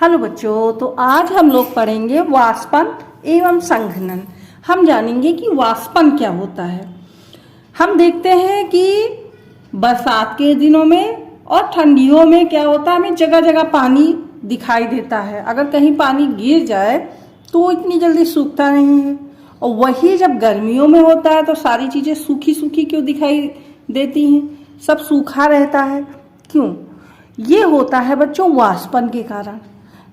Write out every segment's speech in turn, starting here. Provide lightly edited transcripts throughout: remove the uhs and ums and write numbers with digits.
Hello बच्चों, तो आज हम लोग पढ़ेंगे वाष्पन एवं संघनन। हम जानेंगे कि वाष्पन क्या होता है। हम देखते हैं कि बरसात के दिनों में और ठंडियों में क्या होता है, हमें जगह जगह पानी दिखाई देता है। अगर कहीं पानी गिर जाए तो वो इतनी जल्दी सूखता नहीं है, और वही जब गर्मियों में होता है तो सारी चीज़ें सूखी सूखी क्यों दिखाई देती हैं, सब सूखा रहता है। क्यों? ये होता है बच्चों वाष्पन के कारण।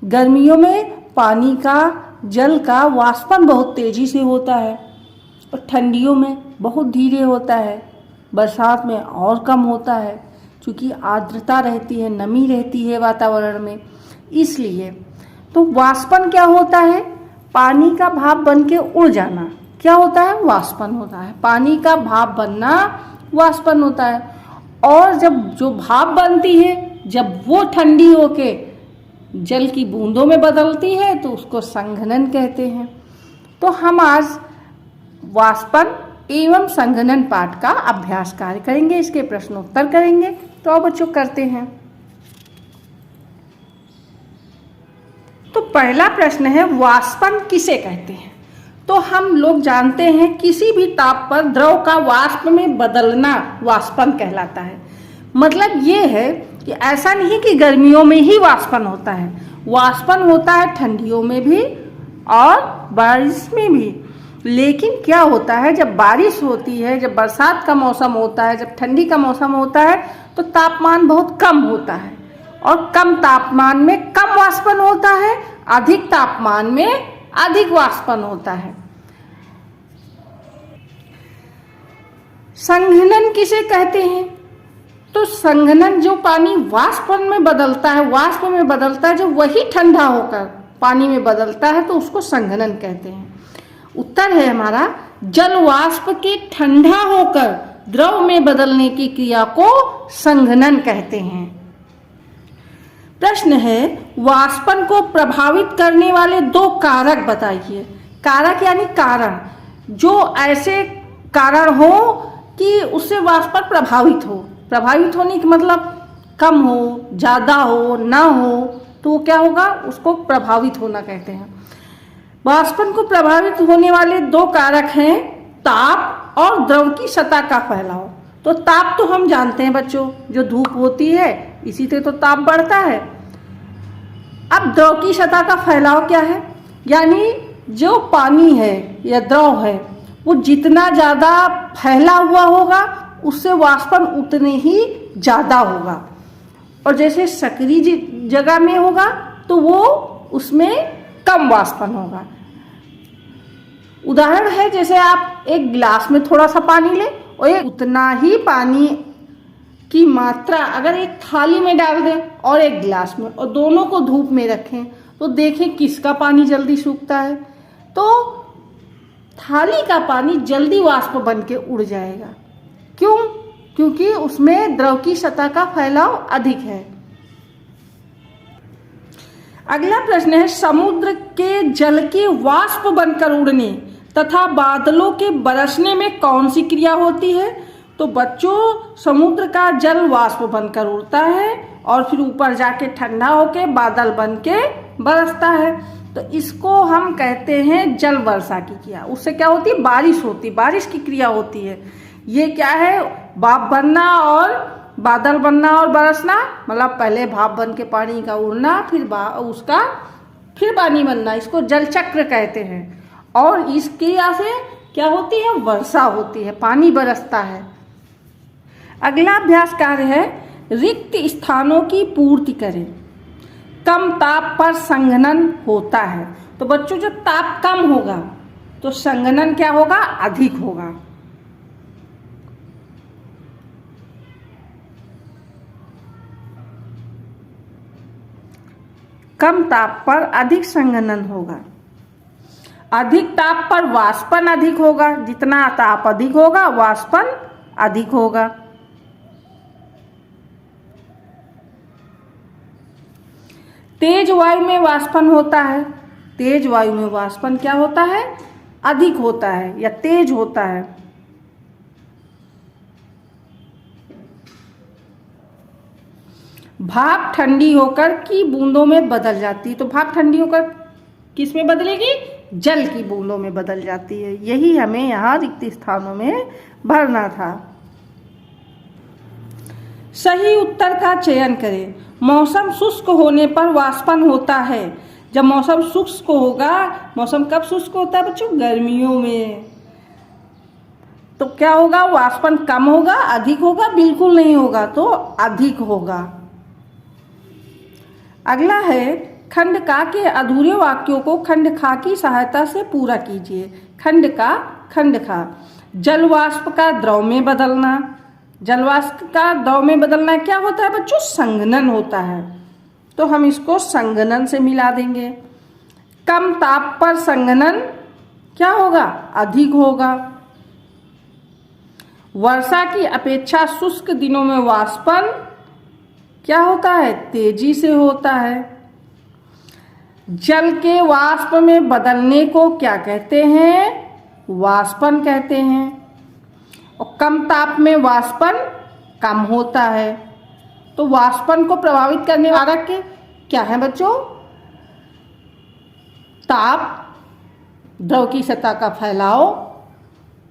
गर्मियों में पानी का, जल का वाष्पन बहुत तेजी से होता है और ठंडियों में बहुत धीरे होता है। बरसात में और कम होता है क्योंकि आर्द्रता रहती है, नमी रहती है वातावरण में। इसलिए तो वाष्पन क्या होता है? पानी का भाप बन के उड़ जाना क्या होता है? वाष्पन होता है। पानी का भाप बनना वाष्पन होता है। और जब जो भाप बनती है, जब वो ठंडी होके जल की बूंदों में बदलती है तो उसको संघनन कहते हैं। तो हम आज वाष्पन एवं संघनन पाठ का अभ्यास कार्य करेंगे, इसके प्रश्नोत्तर करेंगे। तो अब बच्चों करते हैं। तो पहला प्रश्न है, वाष्पन किसे कहते हैं? तो हम लोग जानते हैं किसी भी ताप पर द्रव का वाष्प में बदलना वाष्पन कहलाता है। मतलब ये है कि ऐसा नहीं कि गर्मियों में ही वाष्पन होता है। वाष्पन होता है ठंडियों में भी और बारिश में भी। लेकिन क्या होता है, जब बारिश होती है, जब बरसात का मौसम होता है, जब ठंडी का मौसम होता है तो तापमान बहुत कम होता है, और कम तापमान में कम वाष्पन होता है, अधिक तापमान में अधिक वाष्पन होता है। संघनन किसे कहते हैं? तो संघनन जो पानी वाष्पन में बदलता है, वाष्प में बदलता है, जो वही ठंडा होकर पानी में बदलता है, तो उसको संघनन कहते हैं। उत्तर है हमारा, जल वाष्प के ठंडा होकर द्रव में बदलने की क्रिया को संघनन कहते हैं। प्रश्न है, वाष्पन को प्रभावित करने वाले दो कारक बताइए। कारक यानी कारण, जो ऐसे कारण हो कि उससे वाष्पन प्रभावित हो। प्रभावित होने का मतलब कम हो, ज़्यादा हो, ना हो, तो वो क्या होगा? उसको प्रभावित होना कहते हैं। वाष्पन को प्रभावित होने वाले दो कारक हैं ताप और द्रव की सतह का फैलाव। तो ताप तो हम जानते हैं बच्चों, जो धूप होती है इसी से तो ताप बढ़ता है। अब द्रव की सतह का फैलाव क्या है? यानी जो पानी है या द्रव है वो जितना ज़्यादा फैला हुआ होगा उससे वाष्पन उतने ही ज़्यादा होगा, और जैसे सकरी जगह में होगा तो वो उसमें कम वाष्पन होगा। उदाहरण है, जैसे आप एक गिलास में थोड़ा सा पानी लें और एक उतना ही पानी की मात्रा अगर एक थाली में डाल दें और एक गिलास में, और दोनों को धूप में रखें, तो देखें किसका पानी जल्दी सूखता है। तो थाली का पानी जल्दी वाष्प बन के उड़ जाएगा। क्यों? क्योंकि उसमें द्रव की सतह का फैलाव अधिक है। अगला प्रश्न है, समुद्र के जल के वाष्प बनकर उड़ने तथा बादलों के बरसने में कौन सी क्रिया होती है? तो बच्चों, समुद्र का जल वाष्प बनकर उड़ता है और फिर ऊपर जाके ठंडा होके बादल बन के बरसता है। तो इसको हम कहते हैं जल वर्षा की क्रिया। उससे क्या होती है? बारिश होती, बारिश की क्रिया होती है। ये क्या है? भाप बनना और बादल बनना और बरसना, मतलब पहले भाप बन के पानी का उड़ना, फिर पानी बनना, इसको जल चक्र कहते हैं। और इस क्रिया से क्या होती है? वर्षा होती है, पानी बरसता है। अगला अभ्यास कार्य है, रिक्त स्थानों की पूर्ति करें। कम ताप पर संघनन होता है। तो बच्चों, जब ताप कम होगा तो संघनन क्या होगा? अधिक होगा। कम ताप पर अधिक संघनन होगा। अधिक ताप पर वाष्पन अधिक होगा। जितना ताप अधिक होगा वाष्पन अधिक होगा। तेज वायु में वाष्पन होता है। तेज वायु में वाष्पन क्या होता है? अधिक होता है या तेज होता है। भाप ठंडी होकर की बूंदों में बदल जाती है। तो भाप ठंडी होकर किस में बदलेगी? जल की बूंदों में बदल जाती है। यही हमें यहाँ रिक्त स्थानों में भरना था। सही उत्तर का चयन करें। मौसम शुष्क होने पर वाष्पन होता है। जब मौसम शुष्क होगा, मौसम कब शुष्क होता है बच्चों? गर्मियों में। तो क्या होगा? वाष्पन कम होगा, अधिक होगा? बिल्कुल नहीं होगा, तो अधिक होगा। अगला है खंड का के अधूरे वाक्यों को खंड खा की सहायता से पूरा कीजिए। खंड खा। जल वाष्प का द्रव में बदलना। जल वाष्प का द्रव में बदलना क्या होता है बच्चों? संघनन होता है। तो हम इसको संघनन से मिला देंगे। कम ताप पर संघनन क्या होगा? अधिक होगा। वर्षा की अपेक्षा शुष्क दिनों में वाष्पन क्या होता है? तेजी से होता है। जल के वाष्प में बदलने को क्या कहते हैं? वाष्पन कहते हैं। और कम ताप में वाष्पन कम होता है। तो वाष्पन को प्रभावित करने वाला के क्या है बच्चों? ताप, द्रव की सतह का फैलाव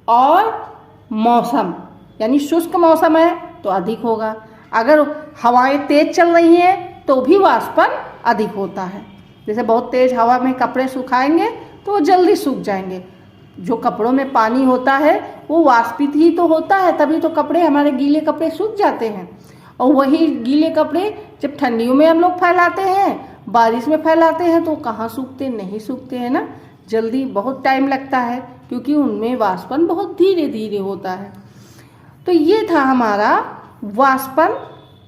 और मौसम। यानी शुष्क मौसम है तो अधिक होगा। अगर हवाएं तेज चल रही हैं तो भी वाष्पन अधिक होता है। जैसे बहुत तेज हवा में कपड़े सुखाएंगे तो वो जल्दी सूख जाएंगे। जो कपड़ों में पानी होता है वो वाष्पित ही तो होता है, तभी तो कपड़े, हमारे गीले कपड़े सूख जाते हैं। और वही गीले कपड़े जब ठंडियों में हम लोग फैलाते हैं, बारिश में फैलाते हैं, तो कहाँ सूखते? नहीं सूखते हैं ना, जल्दी, बहुत टाइम लगता है, क्योंकि उनमें वाष्पन बहुत धीरे धीरे होता है। तो ये था हमारा वाष्पन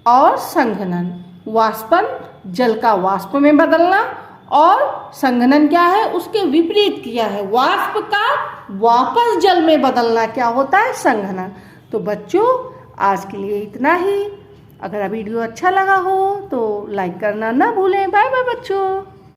और संघनन। वाष्पन जल का वाष्प में बदलना, और संघनन क्या है? उसके विपरीत किया है। वाष्प का वापस जल में बदलना क्या होता है? संघनन। तो बच्चों आज के लिए इतना ही। अगर वीडियो अच्छा लगा हो तो लाइक करना ना भूलें। बाय बाय बच्चों।